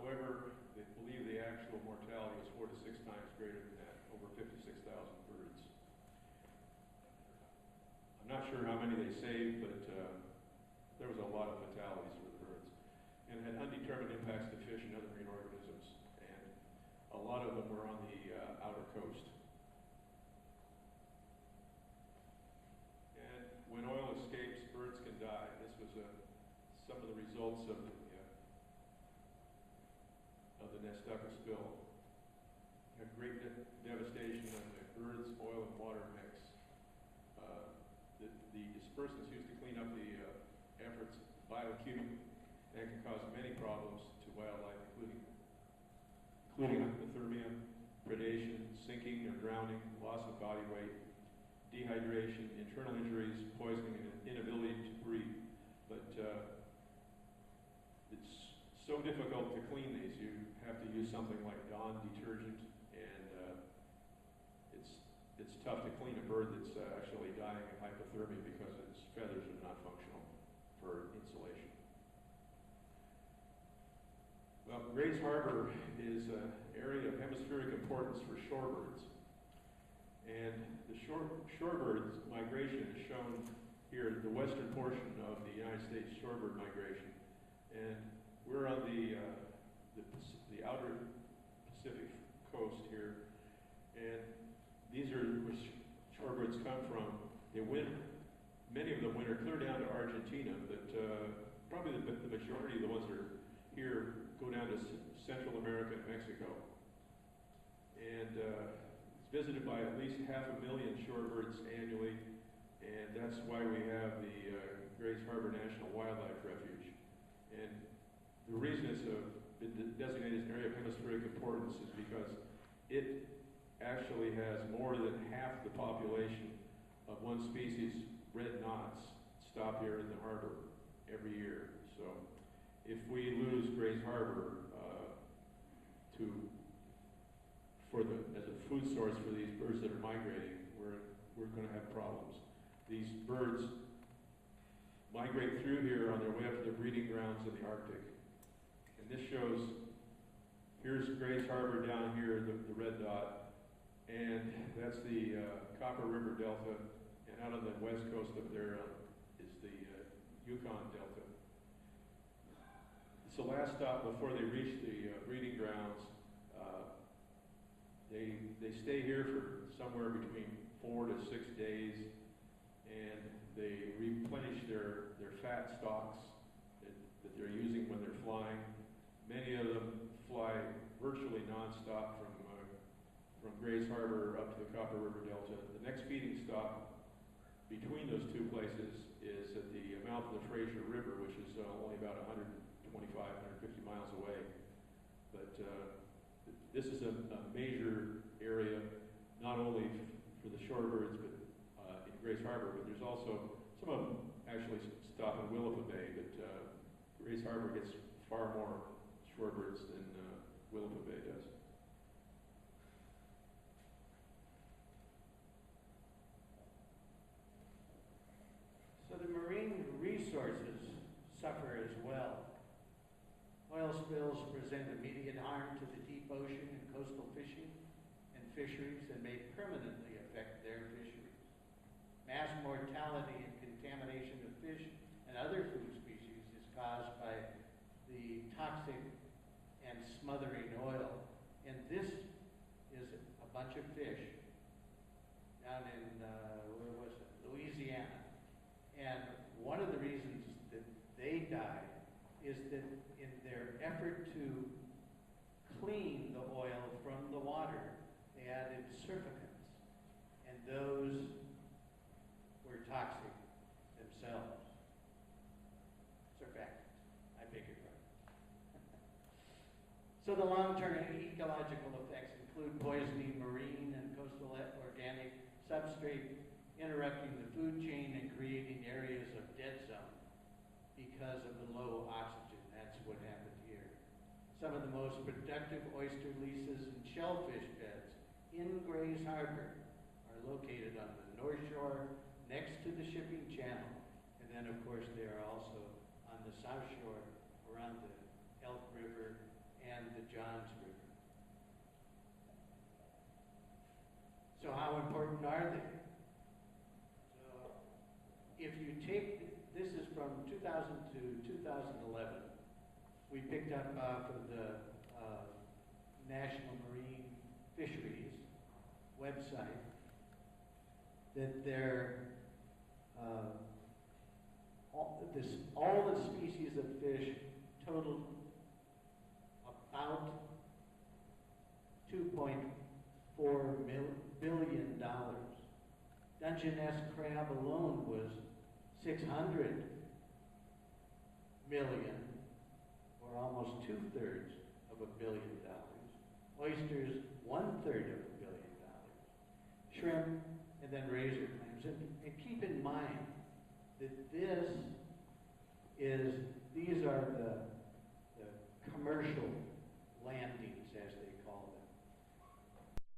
However, they believe the actual mortality is 4 to 6 times greater than that, over 56,000 birds. I'm not sure how many they saved, but there was a lot of fatalities for the birds, and had undetermined impacts to fish and other marine organisms, and a lot of them were on the outer coast. And when oil escapes, birds can die. This was some of the results of the Nestucca spill. Had great devastation on the birds, oil, and water mix. The dispersants used to clean up the efforts bioaccumulate and can cause many problems to wildlife, including hypothermia, predation, sinking or drowning, loss of body weight, dehydration, internal injuries, poisoning, and inability to breathe. But it's so difficult to clean these. You have to use something like Dawn detergent, and it's tough to clean a bird that's actually dying of hypothermia because its feathers are not functional for insulation. Well, Grays Harbor is an area of hemispheric importance for shorebirds. And the shorebirds migration is shown here, the western portion of the United States shorebird migration. And we're on the outer Pacific coast here. And these are where shorebirds come from. They winter, many of them winter clear down to Argentina, but probably the majority of the ones that are here go down to Central America and Mexico. And it's visited by at least 500,000 shorebirds annually, and that's why we have the Grays Harbor National Wildlife Refuge. And the reason it's been designated as an area of hemispheric importance is because it actually has more than half the population of one species, red knots, stop here in the harbor every year. So if we lose Grays Harbor as a food source for these birds that are migrating, we're going to have problems. These birds migrate through here on their way up to the breeding grounds in the Arctic. And this shows, here's Grays Harbor down here, the red dot, and that's the Copper River Delta, and out on the west coast up there is the Yukon Delta. It's the last stop before they reach the breeding grounds. They stay here for somewhere between 4 to 6 days, and they replenish their fat stocks that they're using when they're flying. Many of them fly virtually nonstop from Grays Harbor up to the Copper River Delta. The next feeding stop between those two places is at the mouth of the Fraser River, which is only about 125, 150 miles away. But this is a major area, not only for the shorebirds, but in Grays Harbor, but there's also, some of them actually stop in Willapa Bay, but Grays Harbor gets far more shorebirds than Willapa Bay does. So the marine resources suffer as well. Oil spills present immediate harm to the deep ocean and coastal fishing and fisheries and may permanently affect their fisheries. Mass mortality and contamination of fish and other food species is caused by the toxic and smothering oil. And this is a bunch of fish down in, where was it? Louisiana. And one of the reasons that they died is that in their effort to clean the oil from the water, they added surfactants, and those were toxic themselves. Surfactants, I beg your pardon. So the long-term ecological effects include poisoning marine and coastal organic substrate, interrupting the food chain and creating areas of dead zone because of the low oxygen. That's what happened here. Some of the most productive oyster leases and shellfish beds in Grays Harbor are located on the North Shore next to the shipping channel. And then, of course, they are also on the South Shore around the Elk River and the Johns River. So how important are they? So if you take, this is from 2000 to 2011, we picked up off of the National Marine Fisheries website that all the species of fish totaled about $2.4 billion. Dungeness crab alone was 600 million, or almost 2/3 of $1 billion. Oysters, 1/3 of $1 billion. Shrimp, and then razor clams. And keep in mind that these are the commercial